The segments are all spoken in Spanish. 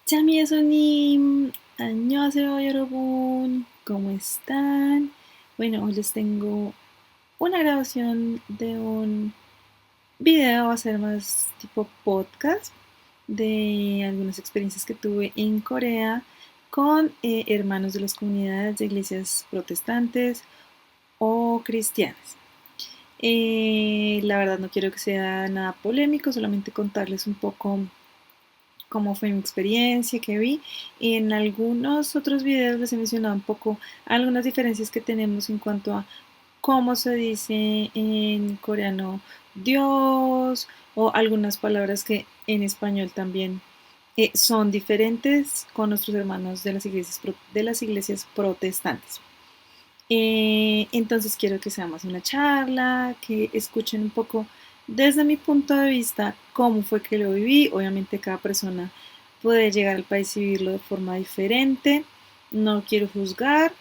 Chamiasonim, 안녕하세요 여러분, ¿cómo están? Bueno, hoy les tengo una grabación de un video, va a ser más tipo podcast, de algunas experiencias que tuve en Corea con hermanos de las comunidades de iglesias protestantes o cristianas. La verdad no quiero que sea nada polémico, solamente contarles un poco cómo fue mi experiencia que vi. En algunos otros videos les he mencionado un poco algunas diferencias que tenemos en cuanto a cómo se dice en coreano Dios o algunas palabras que en español también son diferentes con nuestros hermanos de las iglesias protestantes. Entonces quiero que sea más una charla, que escuchen un poco desde mi punto de vista cómo fue que lo viví. Obviamente cada persona puede llegar al país y vivirlo de forma diferente. No quiero juzgar,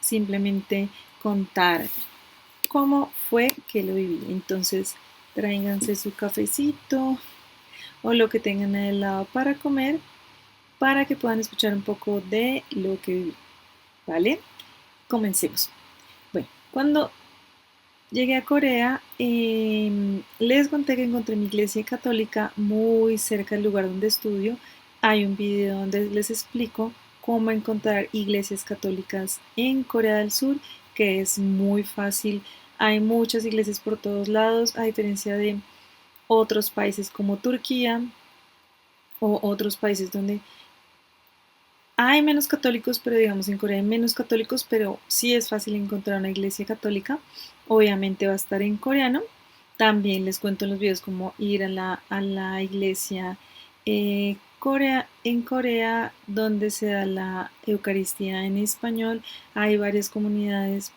simplemente contar cómo fue que lo viví. Entonces tráiganse su cafecito o lo que tengan al lado para comer para que puedan escuchar un poco de lo que viví. ¿Vale? Comencemos. Bueno, cuando llegué a Corea, les conté que encontré mi iglesia católica muy cerca del lugar donde estudio. Hay un video donde les explico cómo encontrar iglesias católicas en Corea del Sur, que es muy fácil. Hay muchas iglesias por todos lados, a diferencia de otros países como Turquía o otros países donde hay menos católicos, pero digamos en Corea hay menos católicos, pero sí es fácil encontrar una iglesia católica. Obviamente va a estar en coreano. También les cuento en los videos cómo ir a la iglesia en Corea, donde se da la Eucaristía en español. Hay varias comunidades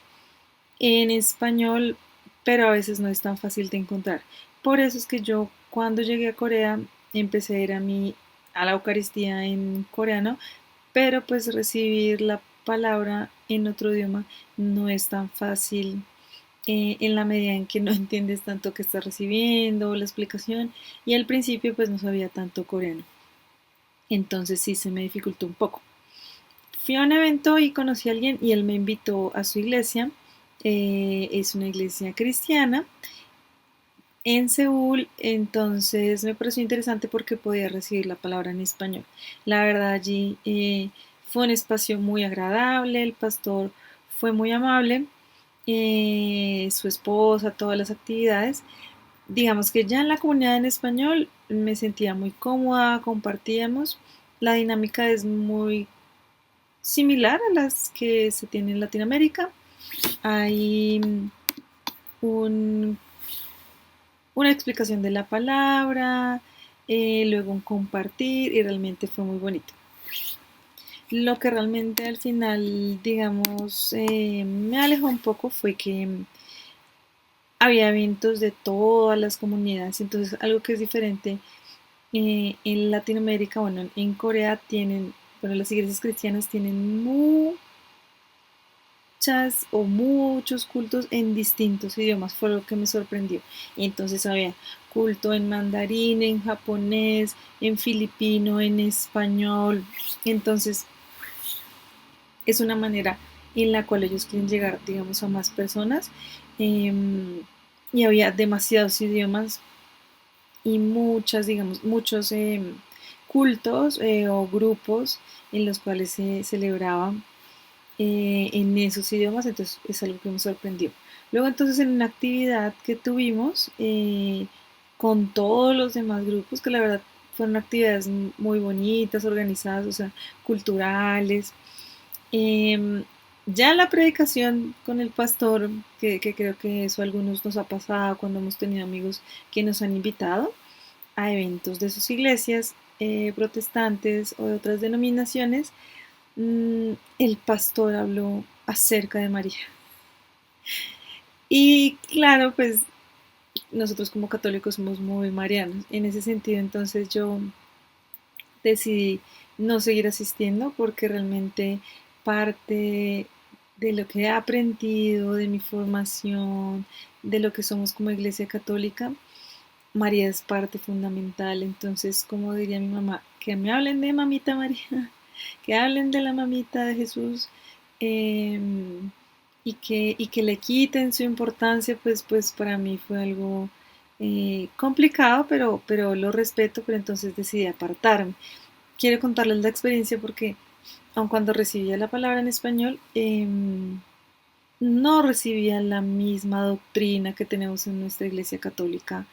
en español, pero a veces no es tan fácil de encontrar. Por eso es que yo cuando llegué a Corea empecé a ir a la Eucaristía en coreano, pero pues recibir la palabra en otro idioma no es tan fácil en la medida en que no entiendes tanto que estás recibiendo, la explicación, y al principio pues no sabía tanto coreano, entonces sí se me dificultó un poco. Fui a un evento y conocí a alguien y él me invitó a su iglesia. Es una iglesia cristiana en Seúl, entonces me pareció interesante porque podía recibir la palabra en español. La verdad allí fue un espacio muy agradable, el pastor fue muy amable, su esposa, todas las actividades. Digamos que ya en la comunidad en español me sentía muy cómoda, compartíamos. La dinámica es muy similar a las que se tiene en Latinoamérica. Hay un una explicación de la palabra, luego un compartir y realmente fue muy bonito. Lo que realmente al final, digamos, me alejó un poco fue que había eventos de todas las comunidades, entonces algo que es diferente en Latinoamérica, bueno, en Corea tienen, bueno, las iglesias cristianas tienen muchas o muchos cultos en distintos idiomas, fue lo que me sorprendió. Y entonces había culto en mandarín, en japonés, en filipino, en español. Entonces es una manera en la cual ellos quieren llegar, digamos, a más personas. Eh, y había demasiados idiomas y muchas, digamos, muchos cultos o grupos en los cuales se celebraba en esos idiomas, entonces es algo que me sorprendió. Luego entonces en una actividad que tuvimos con todos los demás grupos, que la verdad fueron actividades muy bonitas, organizadas, o sea, culturales. Eh, ya la predicación con el pastor, que creo que eso a algunos nos ha pasado cuando hemos tenido amigos que nos han invitado a eventos de sus iglesias protestantes o de otras denominaciones, el pastor habló acerca de María. Y claro, pues nosotros como católicos somos muy marianos. En ese sentido, entonces yo decidí no seguir asistiendo porque realmente parte de lo que he aprendido, de mi formación, de lo que somos como iglesia católica, María es parte fundamental. Entonces, como diría mi mamá, que me hablen de mamita María, que hablen de la mamita de Jesús, eh, y que le quiten su importancia, pues para mí fue algo complicado, pero lo respeto, pero entonces decidí apartarme. Quiero contarles la experiencia porque aun cuando recibía la palabra en español, no recibía la misma doctrina que tenemos en nuestra iglesia católica,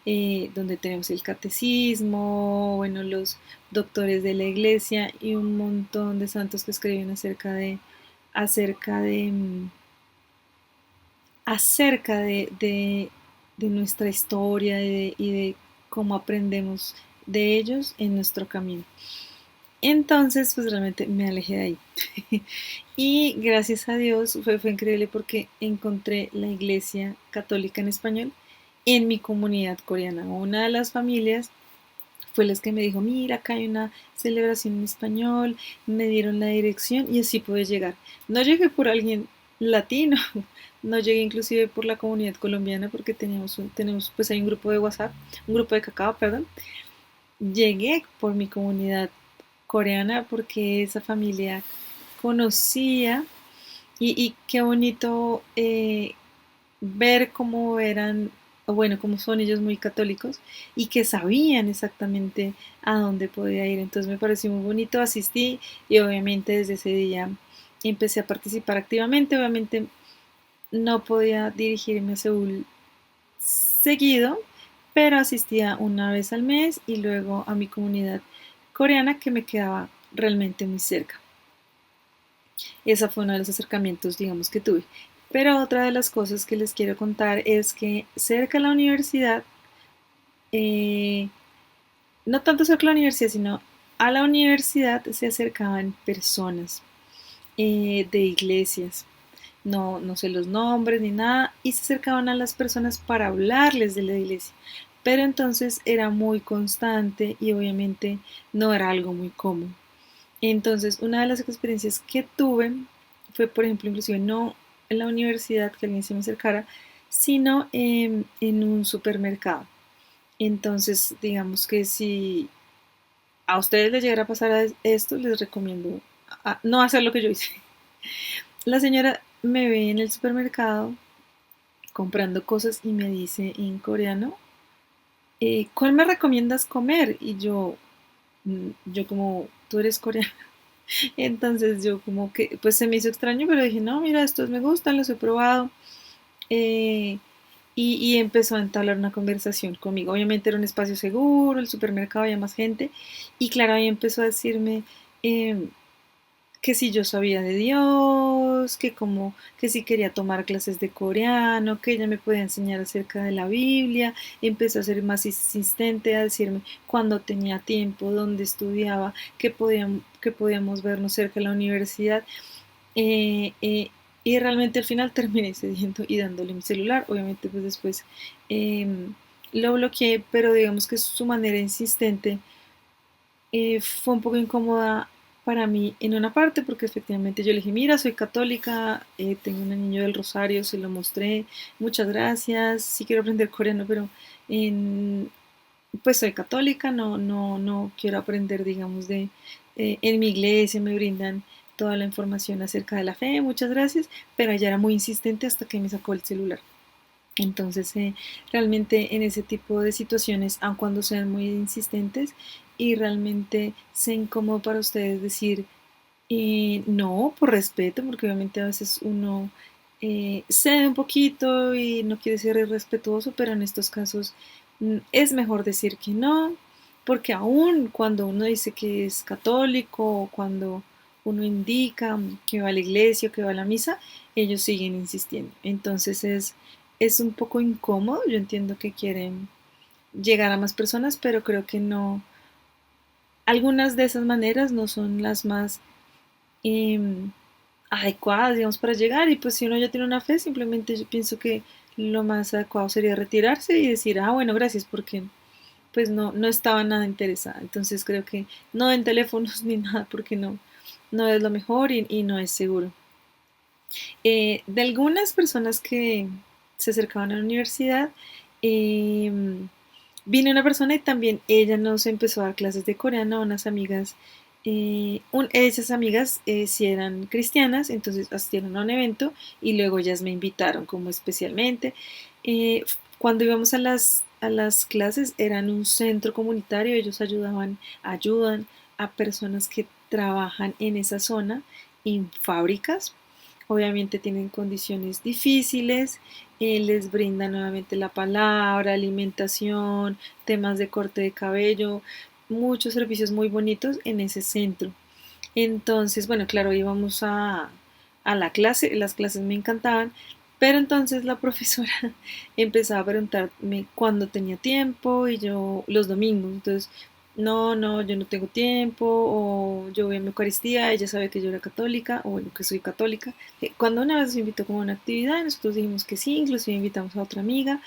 donde tenemos el catecismo, bueno, los doctores de la iglesia y un montón de santos que escriben acerca de, acerca de nuestra historia y de cómo aprendemos de ellos en nuestro camino. Entonces, pues realmente me alejé de ahí. Y gracias a Dios fue increíble porque encontré la iglesia católica en español en mi comunidad coreana. Una de las familias fue las que me dijo, mira, acá hay una celebración en español, me dieron la dirección y así pude llegar. No llegué por alguien latino, no llegué inclusive por la comunidad colombiana porque tenemos pues hay un grupo de WhatsApp, un grupo de cacao, perdón. Llegué por mi comunidad coreana porque esa familia conocía y qué bonito ver cómo eran, o bueno, cómo son ellos muy católicos y que sabían exactamente a dónde podía ir. Entonces me pareció muy bonito, asistí y obviamente desde ese día empecé a participar activamente. Obviamente no podía dirigirme a Seúl seguido, pero asistía una vez al mes y luego a mi comunidad coreana que me quedaba realmente muy cerca. Esa fue uno de los acercamientos, digamos, que tuve. Pero otra de las cosas que les quiero contar es que cerca de la universidad, eh, no tanto cerca de la universidad, sino a la universidad se acercaban personas de iglesias. No, no sé los nombres ni nada, y se acercaban a las personas para hablarles de la iglesia. Pero entonces era muy constante y obviamente no era algo muy común. Entonces, una de las experiencias que tuve fue, por ejemplo, inclusive no en la universidad que alguien se me acercara, sino en un supermercado. Entonces, digamos que si a ustedes les llegara a pasar esto, les recomiendo no hacer lo que yo hice. La señora me ve en el supermercado comprando cosas y me dice en coreano, ¿cuál me recomiendas comer? Y yo como, tú eres coreano. Entonces yo como que, pues se me hizo extraño, pero dije, no, mira, estos me gustan, los he probado. Eh, y empezó a entablar una conversación conmigo. Obviamente era un espacio seguro, el supermercado había más gente. Y claro, ahí empezó a decirme eh, que si yo sabía de Dios, que si quería tomar clases de coreano, que ella me podía enseñar acerca de la Biblia. Empezó a ser más insistente, a decirme cuándo tenía tiempo, dónde estudiaba, que podíamos vernos cerca de la universidad. Eh, eh, y realmente al final terminé cediendo y dándole mi celular. Obviamente pues después eh, lo bloqueé, pero digamos que su manera insistente fue un poco incómoda para mí en una parte porque efectivamente yo le dije, mira, soy católica, tengo un anillo del rosario, se lo mostré, muchas gracias, sí quiero aprender coreano, pero en, pues soy católica, no quiero aprender, digamos, en mi iglesia me brindan toda la información acerca de la fe, muchas gracias, pero ella era muy insistente hasta que me sacó el celular. Entonces, realmente en ese tipo de situaciones, aun cuando sean muy insistentes y realmente sea incómodo para ustedes decir no, por respeto, porque obviamente a veces uno cede un poquito y no quiere ser irrespetuoso, pero en estos casos es mejor decir que no, porque aun cuando uno dice que es católico o cuando uno indica que va a la iglesia o que va a la misa, ellos siguen insistiendo. Entonces es un poco incómodo, yo entiendo que quieren llegar a más personas, pero creo que no, algunas de esas maneras no son las más em, adecuadas, digamos, para llegar. Y pues si uno ya tiene una fe, simplemente yo pienso que lo más adecuado sería retirarse y decir, ah, bueno, gracias, porque pues no estaba nada interesada. Entonces creo que no en teléfonos ni nada, porque no es lo mejor y no es seguro. De algunas personas que se acercaban a la universidad, eh, vino una persona y también ella nos empezó a dar clases de coreano a unas amigas. Esas amigas sí eran cristianas, entonces asistieron a un evento y luego ellas me invitaron como especialmente. Cuando íbamos a las clases eran un centro comunitario, ellos ayudan a personas que trabajan en esa zona, en fábricas. Obviamente tienen condiciones difíciles, les brindan nuevamente la palabra, alimentación, temas de corte de cabello, muchos servicios muy bonitos en ese centro. Entonces, bueno, claro, íbamos a la clase, las clases me encantaban, pero entonces la profesora empezaba a preguntarme cuándo tenía tiempo y yo los domingos. Entonces, no, no, yo no tengo tiempo, o yo voy a mi Eucaristía, ella sabe que yo era católica, o bueno, que soy católica. Cuando una vez nos invitó como a una actividad, nosotros dijimos que sí, inclusive invitamos a otra amiga,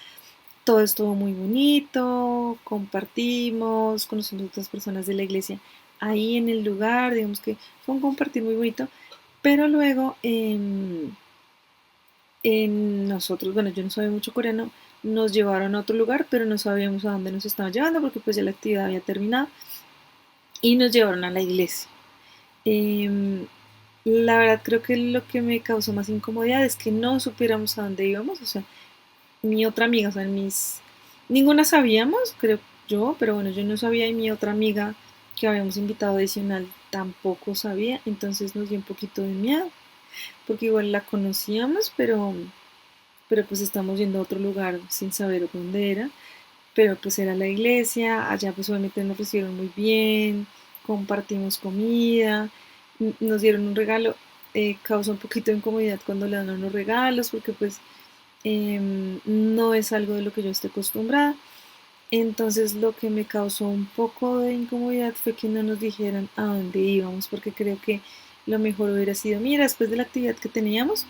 todo estuvo muy bonito, compartimos, conocimos a otras personas de la iglesia ahí en el lugar, digamos que fue un compartir muy bonito, pero luego en nosotros, bueno, yo no sabía mucho coreano, nos llevaron a otro lugar, pero no sabíamos a dónde nos estaban llevando porque pues ya la actividad había terminado y nos llevaron a la iglesia. Em, la verdad creo que lo que me causó más incomodidad es que no supiéramos a dónde íbamos, o sea, mi otra amiga, o sea, ninguna sabíamos, creo yo, pero bueno, yo no sabía y mi otra amiga que habíamos invitado adicional tampoco sabía, entonces nos dio un poquito de miedo, porque igual la conocíamos, pero pues estamos yendo a otro lugar sin saber dónde era, pero pues era la iglesia, allá pues obviamente nos recibieron muy bien, compartimos comida, nos dieron un regalo, causa un poquito de incomodidad cuando le dan unos regalos, porque pues no es algo de lo que yo esté acostumbrada. Entonces lo que me causó un poco de incomodidad fue que no nos dijeran a dónde íbamos, porque creo que lo mejor hubiera sido, mira, después de la actividad que teníamos,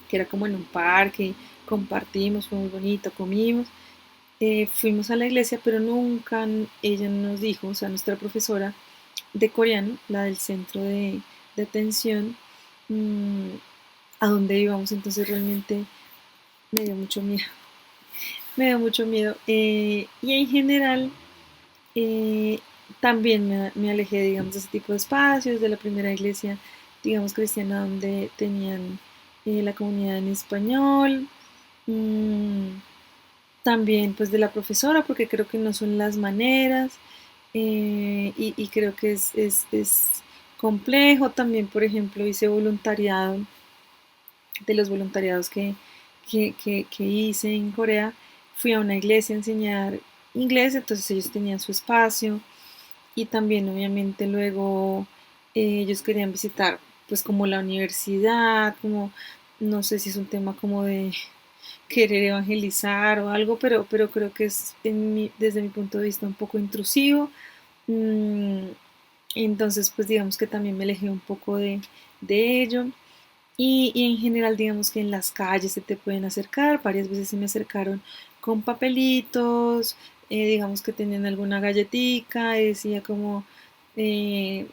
que era como en un parque, compartimos, fue muy bonito, comimos, fuimos a la iglesia, pero nunca ella nos dijo, o sea, nuestra profesora de coreano, la del centro de atención, mmm, a dónde íbamos, entonces realmente me dio mucho miedo. Me dio mucho miedo. Y en general, eh, también me alejé, digamos, de ese tipo de espacios, de la primera iglesia, digamos, cristiana, donde tenían la comunidad en español. Mm, también, pues, de la profesora, porque creo que no son las maneras. Y creo que es complejo. También, por ejemplo, hice voluntariado, de los voluntariados que hice en Corea, fui a una iglesia a enseñar inglés, entonces ellos tenían su espacio y también obviamente luego ellos querían visitar pues como la universidad, como no sé si es un tema como de querer evangelizar o algo, pero creo que es desde mi punto de vista un poco intrusivo. Mm, entonces pues digamos que también me alejé un poco de ello. Y en general, digamos que en las calles se te pueden acercar, varias veces se me acercaron con papelitos, digamos que tenían alguna galletica, y decía como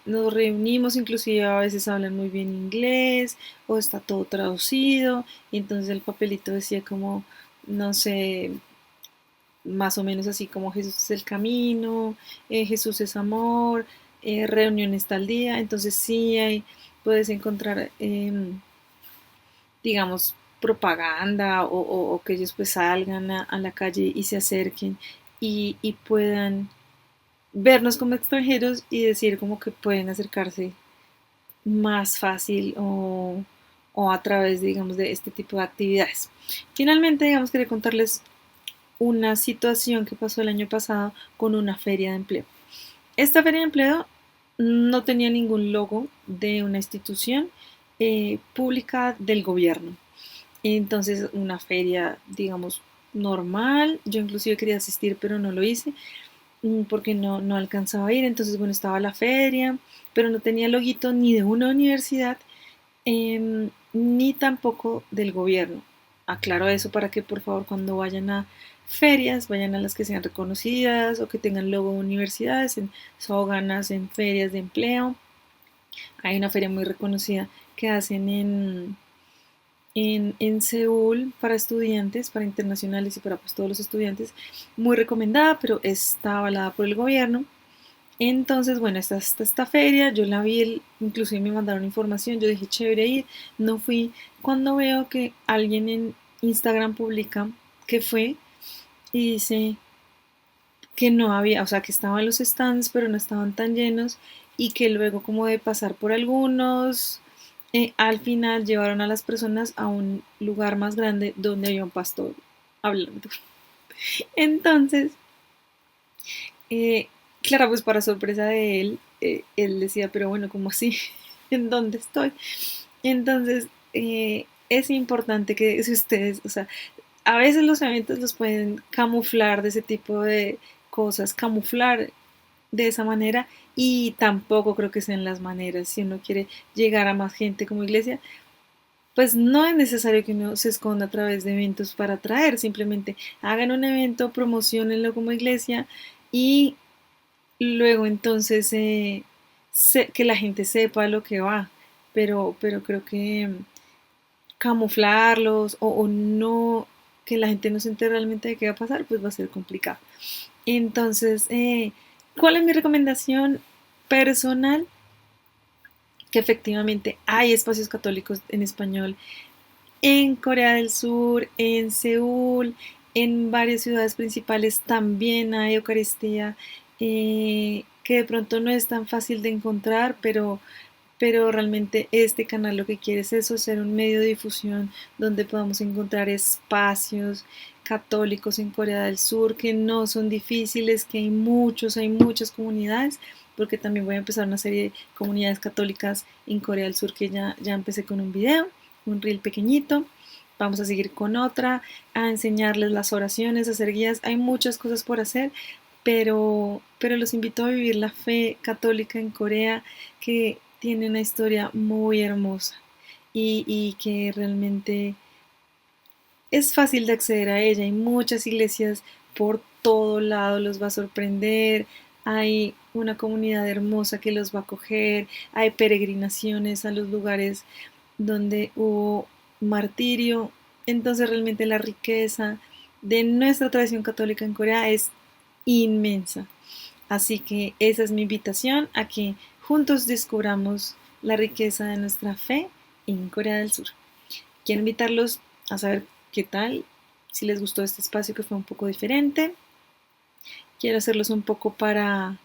nos reunimos, inclusive a veces hablan muy bien inglés o está todo traducido, y entonces el papelito decía como, no sé, más o menos así como Jesús es el camino, Jesús es amor, reuniones tal día, entonces sí hay, puedes encontrar digamos, propaganda o que ellos pues salgan a la calle y se acerquen y puedan vernos como extranjeros y decir como que pueden acercarse más fácil o a través, digamos, de este tipo de actividades. Finalmente, digamos, quería contarles una situación que pasó el año pasado con una feria de empleo. Esta feria de empleo no tenía ningún logo de una institución pública del gobierno. Entonces, una feria, digamos, normal. Yo inclusive quería asistir, pero no lo hice porque no alcanzaba a ir. Entonces, bueno, estaba la feria, pero no tenía loguito ni de una universidad, ni tampoco del gobierno. Aclaro eso para que por favor cuando vayan a ferias, vayan a las que sean reconocidas o que tengan logo de universidades, en Soganas, en ferias de empleo. Hay una feria muy reconocida que hacen en Seúl para estudiantes, para internacionales y para pues, todos los estudiantes, muy recomendada, pero está avalada por el gobierno. Entonces, bueno, esta feria, yo la vi, inclusive me mandaron información, yo dije, chévere ir, no fui. Cuando veo que alguien en Instagram publica que fue y dice que no había, o sea, que estaban los stands, pero no estaban tan llenos y que luego como de pasar por algunos, al final llevaron a las personas a un lugar más grande donde había un pastor hablando. Entonces, claro, pues para sorpresa de él, él decía, pero bueno, ¿cómo así? ¿En dónde estoy? Entonces, es importante que si ustedes, o sea, a veces los eventos los pueden camuflar de ese tipo de cosas, camuflar de esa manera y tampoco creo que sean las maneras. Si uno quiere llegar a más gente como iglesia, pues no es necesario que uno se esconda a través de eventos para atraer, simplemente hagan un evento, promocionenlo como iglesia y luego entonces que la gente sepa lo que va. Pero creo que camuflarlos o no, que la gente no se entere realmente de qué va a pasar, pues va a ser complicado. Entonces, ¿cuál es mi recomendación personal? Que efectivamente hay espacios católicos en español en Corea del Sur, en Seúl, en varias ciudades principales también hay Eucaristía, que de pronto no es tan fácil de encontrar, pero realmente este canal lo que quiere es eso, ser un medio de difusión donde podamos encontrar espacios católicos en Corea del Sur que no son difíciles, que hay muchas comunidades, porque también voy a empezar una serie de comunidades católicas en Corea del Sur que ya empecé con un video, un reel pequeñito. Vamos a seguir con otra, a enseñarles las oraciones, a hacer guías. Hay muchas cosas por hacer, pero los invito a vivir la fe católica en Corea, que tiene una historia muy hermosa y que realmente es fácil de acceder a ella. Hay muchas iglesias por todo lado, los va a sorprender. Hay una comunidad hermosa que los va a acoger. Hay peregrinaciones a los lugares donde hubo martirio. Entonces realmente la riqueza de nuestra tradición católica en Corea es inmensa. Así que esa es mi invitación a que juntos descubramos la riqueza de nuestra fe en Corea del Sur. Quiero invitarlos a saber qué tal, si les gustó este espacio que fue un poco diferente. Quiero hacerlos un poco para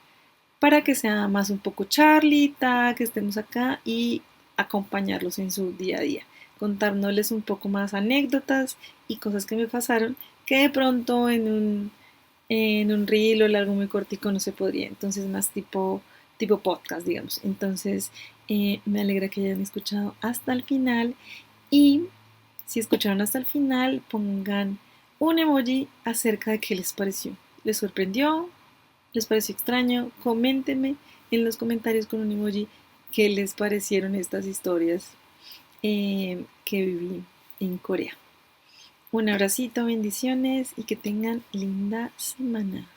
que sea más un poco charlita, que estemos acá y acompañarlos en su día a día, contándoles un poco más anécdotas y cosas que me pasaron que de pronto en un reel o algo muy cortico no se podría, entonces más tipo podcast, digamos. Entonces, me alegra que hayan escuchado hasta el final y si escucharon hasta el final, pongan un emoji acerca de qué les pareció. ¿Les sorprendió? ¿Les pareció extraño? Coméntenme en los comentarios con un emoji qué les parecieron estas historias que viví en Corea. Un abracito, bendiciones y que tengan linda semana.